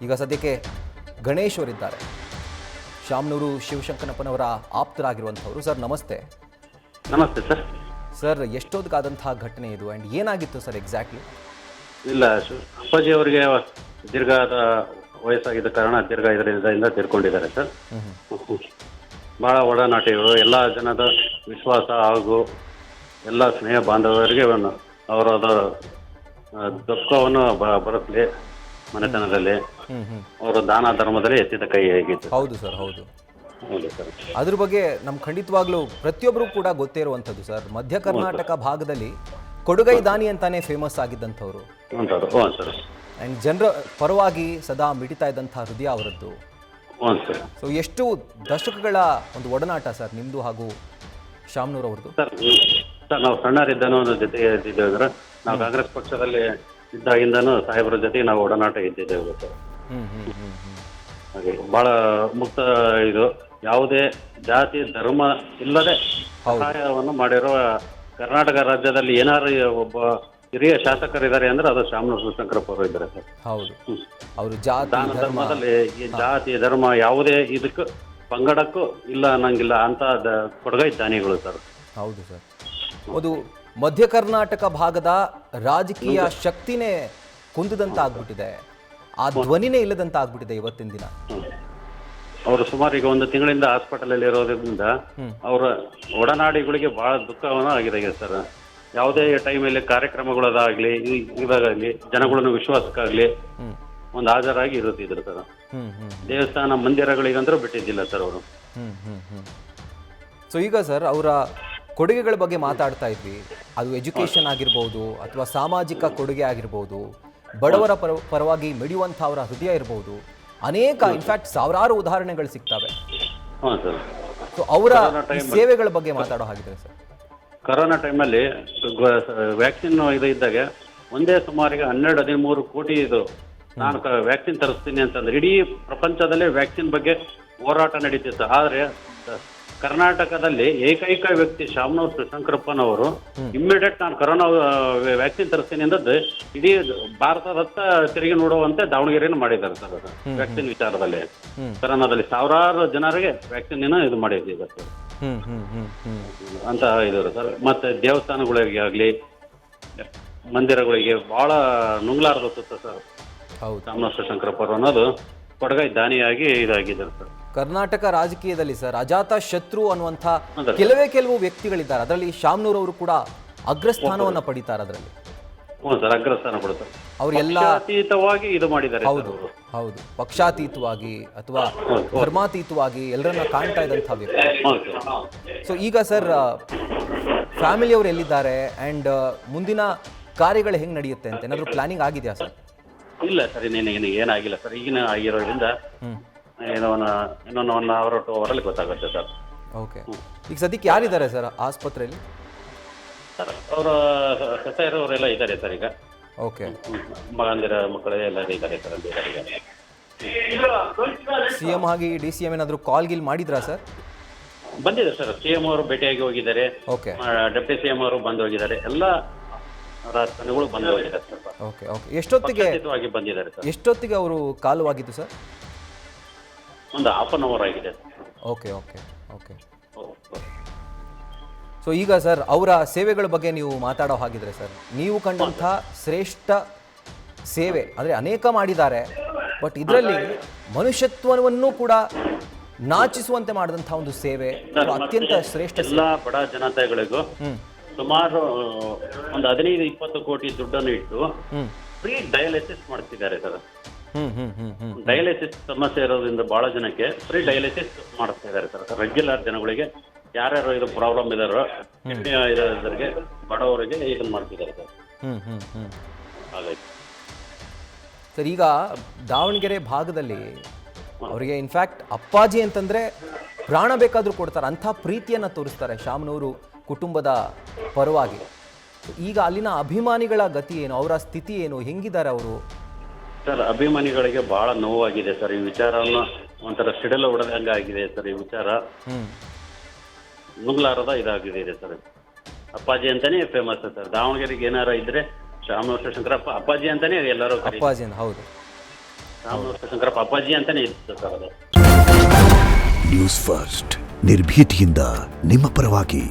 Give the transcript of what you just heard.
ಈಗ ಸದ್ಯಕ್ಕೆ ಗಣೇಶ್ ಅವರಿದ್ದಾರೆ. ಶಾಮನೂರು ಶಿವಶಂಕರಪ್ಪನವರ ಆಪ್ತರಾಗಿರುವಂಥವರು. ಸರ್ ನಮಸ್ತೆ. ನಮಸ್ತೆ ಸರ್. ಸರ್ ಎಷ್ಟೊತ್ತಿಗಾದಂತಹ ಘಟನೆ ಇದು ಆ್ಯಂಡ್ ಏನಾಗಿತ್ತು ಸರ್ ಎಕ್ಸಾಕ್ಟ್ಲಿ? ಇಲ್ಲ, ಅಪ್ಪಾಜಿ ಅವರಿಗೆ ದೀರ್ಘಾದ ವಯಸ್ಸಾಗಿದ್ದ ಕಾರಣ ಇದರಿಂದ ತೀರ್ಕೊಂಡಿದ್ದಾರೆ ಸರ್. ಭಾಳ ಒಡನಾಟಿಗಳು, ಎಲ್ಲ ಜನದ ವಿಶ್ವಾಸ ಹಾಗೂ ಎಲ್ಲ ಸ್ನೇಹ ಬಾಂಧವರಿಗೆ ಅವರದ ದುಃಖವನ್ನು ಬರೆಸಲಿ ಮನೆತನದಲ್ಲಿ ಅವರ ದಾನ ಧರ್ಮದಲ್ಲಿ ಎತ್ತಿದ ಕೈ ಹೇಗಿತ್ತು. ಹೌದು ಸರ್, ಹೌದು ಹೌದು ಸರ್. ಅದ್ರ ಬಗ್ಗೆ ನಮ್ಮ ಖಂಡಿತವಾಗ್ಲೂ ಪ್ರತಿಯೊಬ್ಬರು ಕೂಡ ಗೊತ್ತೇ ಇರುವಂಥದ್ದು ಸರ್. ಮಧ್ಯ ಕರ್ನಾಟಕ ಭಾಗದಲ್ಲಿ ಕೊಡುಗೈ ದಾನಿ ಅಂತಾನೆ ಫೇಮಸ್ ಆಗಿದ್ದಂಥವ್ರು. ಹ್ಞೂ ಸರ್. ಆ್ಯಂಡ್ ಜನರ ಪರವಾಗಿ ಸದಾ ಮಿಡಿತಾ ಇದ್ದಂಥ ಹೃದಯ ಅವರದ್ದು. ಹ್ಞೂ ಸರ್. ಸೊ ಎಷ್ಟು ದಶಕಗಳ ಒಂದು ಒಡನಾಟ ಸರ್ ನಿಮ್ಮದು ಹಾಗೂ ಶಾಮನೂರ್ ಅವ್ರದ್ದು? ಸರ್ ನಾವು ಸಣ್ಣರಿದ್ದಾನು ಜೊತೆ ಇದ್ದಿದ್ದೇವೆ ಅಂದ್ರೆ ನಾವು ಕಾಂಗ್ರೆಸ್ ಪಕ್ಷದಲ್ಲಿ ಇದ್ದಾಗಿಂದನೂ ಸಾಹೇಬರ ಜೊತೆಗೆ ನಾವು ಒಡನಾಟ ಇದ್ದಿದ್ದೇವೆ ಸರ್. ಹಾಗೆ ಭಾಳ ಮುಕ್ತ ಇದು, ಯಾವುದೇ ಜಾತಿ ಧರ್ಮ ಇಲ್ಲದೆ ಸಹಾಯವನ್ನು ಮಾಡಿರುವ ಕರ್ನಾಟಕ ರಾಜ್ಯದಲ್ಲಿ ಏನಾರು ಒಬ್ಬ ಹಿರಿಯ ಶಾಸಕರಿದ್ದಾರೆ ಅಂದ್ರೆ ಅದು ಶಾಮನೂರು ಶಿವಶಂಕರಪ್ಪ ಅವರು ಇದ್ದಾರೆ ಸರ್. ಹೌದು, ಅವರು ಜಾತಿ ದಾನ ಧರ್ಮದಲ್ಲಿ ಈ ಜಾತಿ ಧರ್ಮ ಯಾವುದೇ ಇದಕ್ಕೂ ಪಂಗಡಕ್ಕೂ ಇಲ್ಲ ಅನ್ನಂಗಿಲ್ಲ ಅಂತ ಕೊಡುಗೈ ದಾನಿಗಳು ಸರ್. ಹೌದು ಸರ್. ಅದು ಮಧ್ಯ ಕರ್ನಾಟಕ ಭಾಗದ ರಾಜಕೀಯ ಶಕ್ತಿನೇ ಕುಂದಿದಂತ ಆಗ್ಬಿಟ್ಟಿದೆ, ಆ ಧ್ವನಿನೇ ಇಲ್ಲದಂತ ಆಗ್ಬಿಟ್ಟಿದೆ ಇವತ್ತಿನ ದಿನ. ಅವರು ಸುಮಾರು ಈಗ ಒಂದು ತಿಂಗಳಿಂದ ಹಾಸ್ಪಿಟಲ್ ಇರೋದ್ರಿಂದ ಅವರ ಒಡನಾಡಿಗಳಿಗೆ ಬಹಳ ದುಃಖವನ್ನು ಆಗಿದೆ ಸರ್. ಯಾವುದೇ ಟೈಮಲ್ಲಿ ಕಾರ್ಯಕ್ರಮಗಳದಾಗ್ಲಿ ಇದಾಗಲಿ ಜನಗಳನ್ನು ವಿಶ್ವಾಸಕ್ಕಾಗ್ಲಿ ಒಂದು ಹಾಜರಾಗಿ ಇರುತ್ತಿದ್ರು ಸರ್. ದೇವಸ್ಥಾನ ಮಂದಿರಗಳಿಗಂದ್ರೂ ಬಿಟ್ಟಿದ್ದಿಲ್ಲ ಸರ್ ಅವರು. ಸೊ ಈಗ ಸರ್ ಅವರ ಕೊಡುಗೆಗಳ ಬಗ್ಗೆ ಮಾತಾಡ್ತಾ ಇದ್ವಿ. ಅದು ಎಜುಕೇಷನ್ ಆಗಿರ್ಬೋದು ಅಥವಾ ಸಾಮಾಜಿಕ ಕೊಡುಗೆ ಆಗಿರ್ಬೋದು, ಬಡವರ ಪರವಾಗಿ ಮಿಡಿಯುವಂಥ ಅವರ ಹೃದಯ ಇರ್ಬೋದು, ಅನೇಕ ಇನ್ಫ್ಯಾಕ್ಟ್ ಸಾವಿರಾರು ಉದಾಹರಣೆಗಳು ಸಿಗ್ತವೆ. ಸೊ ಅವರ ಸೇವೆಗಳ ಬಗ್ಗೆ ಮಾತಾಡೋ ಹಾಗಿದ್ರೆ ಸರ್. ಕರೋನಾ ಟೈಮಲ್ಲಿ ವ್ಯಾಕ್ಸಿನ್ ಇದು ಇದ್ದಾಗ ಒಂದೇ ಸುಮಾರಿಗೆ 12-13 ಕೋಟಿ ಇದು ನಾನು ವ್ಯಾಕ್ಸಿನ್ ತರಿಸ್ತೀನಿ ಅಂತಂದ್ರೆ ಇಡೀ ಪ್ರಪಂಚದಲ್ಲೇ ವ್ಯಾಕ್ಸಿನ್ ಬಗ್ಗೆ ಹೋರಾಟ ನಡೀತಿತ್ತು. ಆದರೆ ಕರ್ನಾಟಕದಲ್ಲಿ ಏಕೈಕ ವ್ಯಕ್ತಿ ಶಾಮನೂರು ಶಿವಶಂಕರಪ್ಪನವರು ಇಮ್ಮಿಡಿಯೇಟ್ ನಾನು ಕರೋನಾ ವ್ಯಾಕ್ಸಿನ್ ತರಿಸ್ತೀನಿ ಅಂದದ್ದು ಇಡೀ ಭಾರತದತ್ತ ತಿರುಗಿ ನೋಡುವಂತೆ ದಾವಣಗೆರೆಯನ್ನು ಮಾಡಿದ್ದಾರೆ ಸರ್. ವ್ಯಾಕ್ಸಿನ್ ವಿಚಾರದಲ್ಲಿ ಕರೋನಾದಲ್ಲಿ ಸಾವಿರಾರು ಜನರಿಗೆ ವ್ಯಾಕ್ಸಿನ್ ಇದು ಮಾಡಿದ್ದೀವಿ ಸರ್ ಅಂತ ಇದ್ರು ಸರ್. ಮತ್ತೆ ದೇವಸ್ಥಾನಗಳಿಗೆ ಆಗಲಿ ಮಂದಿರಗಳಿಗೆ ಬಹಳ ನುಂಗ್ಲಾರದ ಸುತ್ತ ಸರ್ ಶಾಮನೂರು ಶಿವಶಂಕರಪ್ಪ ಅನ್ನೋದು ಕೊಡುಗೈ ದಾನಿಯಾಗಿ ಇದಾಗಿದ್ದಾರೆ ಸರ್. ಕರ್ನಾಟಕ ರಾಜಕೀಯದಲ್ಲಿ ಸರ್ ಅಜಾತ ಶತ್ರು ಅನ್ನುವಂಥ ಕೆಲವು ವ್ಯಕ್ತಿಗಳಿದ್ದಾರೆ. ಅದರಲ್ಲಿ ಶಾಮನೂರ್ ಅವರು ಕೂಡ ಅಗ್ರಸ್ಥಾನವನ್ನ ಪಡಿತಾರೆ. ಅದರಲ್ಲಿ ಹ್ಞೂ ಸರ್, ಅಗ್ರಸ್ಥಾನ ಕೊಡ್ತಾರೆ. ಅವರೆಲ್ಲ ಅತೀತವಾಗಿ ಇದು ಮಾಡಿದ್ದಾರೆ. ಹೌದು ಹೌದು, ಪಕ್ಷಾತೀತವಾಗಿ ಅಥವಾ ಧರ್ಮಾತೀತವಾಗಿ ಎಲ್ಲರನ್ನ ಕಾಣ್ತಾ ಇದ್ದಂಥ ವ್ಯಕ್ತಿ. ಸೊ ಈಗ ಸರ್ ಫ್ಯಾಮಿಲಿಯವರು ಎಲ್ಲಿದ್ದಾರೆ ಆ್ಯಂಡ್ ಮುಂದಿನ ಕಾರ್ಯಗಳು ಹೆಂಗೆ ನಡೆಯುತ್ತೆ ಅಂತ ಏನಾದರೂ ಪ್ಲಾನಿಂಗ್ ಆಗಿದೆಯಾ ಸರ್? ಇಲ್ಲ ಸರ್, ಇನ್ನೇನು ಏನಾಗಿಲ್ಲ ಸರ್. ಈಗಿನ ಆಗಿರೋದ್ರಿಂದ ಇನ್ನೊಂದು 1 hour 2 hour ಗೊತ್ತಾಗುತ್ತೆ ಸರ್. ಓಕೆ. ಈಗ ಸದ್ಯಕ್ಕೆ ಯಾರಿದ್ದಾರೆ ಸರ್ ಆಸ್ಪತ್ರೆಯಲ್ಲಿ? ಸರ್ ಅವರ ಸೊಸೆಯರವರೆಲ್ಲ ಇದ್ದಾರೆ ಸರ್ ಈಗ. ಓಕೆ. ಮಕ್ಕಳು ಎಲ್ಲ ಇದ್ದಾರೆ ಸರ್. CM ಆಗಿ DCM ಏನಾದರೂ ಕಾಲ್ ಗಿಲ್ ಮಾಡಿದ್ರಾ ಸರ್? ಬಂದಿದೆ ಸರ್. CM ಅವರು ಭೇಟಿಯಾಗಿ ಹೋಗಿದ್ದಾರೆ. ಓಕೆ. ಡೆಪ್ಟಿ CM ಅವರು ಬಂದು ಹೋಗಿದ್ದಾರೆ. ಎಲ್ಲ ರಾಜಕಾರಣಿಗಳು ಬಂದು ಹೋಗಿದ್ದಾರೆ ಸರ್. Okay okay. ಎಷ್ಟೊತ್ತಿಗೆ ಬಂದಿದ್ದಾರೆ ಸರ್? ಎಷ್ಟೊತ್ತಿಗೆ ಅವರು ಕಾಲವಾಗಿದ್ದು ಸರ್? ಒಂದು 1/2 hour ಆಗಿದೆ sir. Okay okay okay. So ಈಗ ಸರ್ ಅವರ ಸೇವೆಗಳ ಬಗ್ಗೆ ನೀವು ಮಾತಾಡೋ ಹಾಗಿದ್ರೆ ಸರ್, ನೀವು ಕಂಡಂಥ ಶ್ರೇಷ್ಠ ಸೇವೆ ಅಂದರೆ ಅನೇಕ ಮಾಡಿದ್ದಾರೆ, ಬಟ್ ಇದರಲ್ಲಿ ಮನುಷ್ಯತ್ವವನ್ನು ಕೂಡ ನಾಚಿಸುವಂತೆ ಮಾಡಿದಂಥ ಒಂದು ಸೇವೆ ಅತ್ಯಂತ ಶ್ರೇಷ್ಠ. ಎಲ್ಲ ಬಡ ಜನತೆಗಳಿಗೂ ಸುಮಾರು ಒಂದು 15-20 ಕೋಟಿ ದುಡ್ಡನ್ನು ಇಟ್ಟು ಫ್ರೀ ಡಯಾಲಿಸಿಸ್ ಮಾಡ್ತಿದ್ದಾರೆ ಸರ್. ಡಯಾಲಿಸಿಸ್ ಸಮಸ್ಯೆ ಇರೋದ್ರಿಂದ ಬಹಳ ಜನಕ್ಕೆ ಫ್ರೀ ಡಯಾಲಿಸಿಸ್ ಮಾಡಿಸ್ತಾ ಇದ್ದಾರೆ ಸರ್. ರೆಗ್ಯುಲರ್ ಜನಗಳಿಗೆ ಯಾರ್ಯಾರು ಇದು ಪ್ರಾಬ್ಲಮ್ ಇದಾರೋ ಇರೋರಿಗೆ ಬಡವರಿಗೆ ಇದನ್ನ ಮಾಡ್ತಿದ್ದಾರೆ ಸರ್. ಹಾಗಾಗಿ ಸರ್ ಈಗ ದಾವಣಗೆರೆ ಭಾಗದಲ್ಲಿ ಅವರಿಗೆ ಇನ್ಫ್ಯಾಕ್ಟ್ ಅಪ್ಪಾಜಿ ಅಂತಂದ್ರೆ ಪ್ರಾಣ ಬೇಕಾದರೂ ಕೊಡ್ತಾರೆ, ಅಂಥ ಪ್ರೀತಿಯನ್ನು ತೋರಿಸ್ತಾರೆ ಶಾಮನೂರು ಕುಟುಂಬದ ಪರವಾಗಿ. ಈಗ ಅಲ್ಲಿನ ಅಭಿಮಾನಿಗಳ ಗತಿ ಏನು, ಅವರ ಸ್ಥಿತಿ ಏನು, ಹೆಂಗಿದ್ದಾರೆ ಅವರು? ಸರ್ ಅಭಿಮಾನಿಗಳಿಗೆ ಬಹಳ ನೋವಾಗಿದೆ ಸರ್. ಈ ವಿಚಾರವನ್ನು ಒಂಥರ ಸಿಡಲು ಹೊಡೆದಂಗೆ ಆಗಿದೆ ಸರ್. ಈ ವಿಚಾರ ನುಗ್ಲಾರದ ಇದಾಗಿದೆ ಸರ್. ಅಪ್ಪಾಜಿ ಅಂತಾನೆ ಫೇಮಸ್ ಸರ್. ದಾವಣಗೆರೆಗೆ ಏನಾರ ಇದ್ರೆ ಶಾಮನೂರು ಶಿವಶಂಕರಪ್ಪ ಅಪ್ಪಾಜಿ ಅಂತಾನೆ ಎಲ್ಲರೂ ಅಪ್ಪಾಜಿ. ಹೌದು. ರಾಮನೂರು ಶಂಕರಪ್ಪ ಅಪ್ಪಾಜಿ ಅಂತಾನೆ ಇತ್ತು ಸರ್ ಅದು. ನ್ಯೂಸ್ ಫಸ್ಟ್ ನಿರ್ಭೀತಿಯಿಂದ ನಿಮ್ಮ ಪರವಾಗಿ.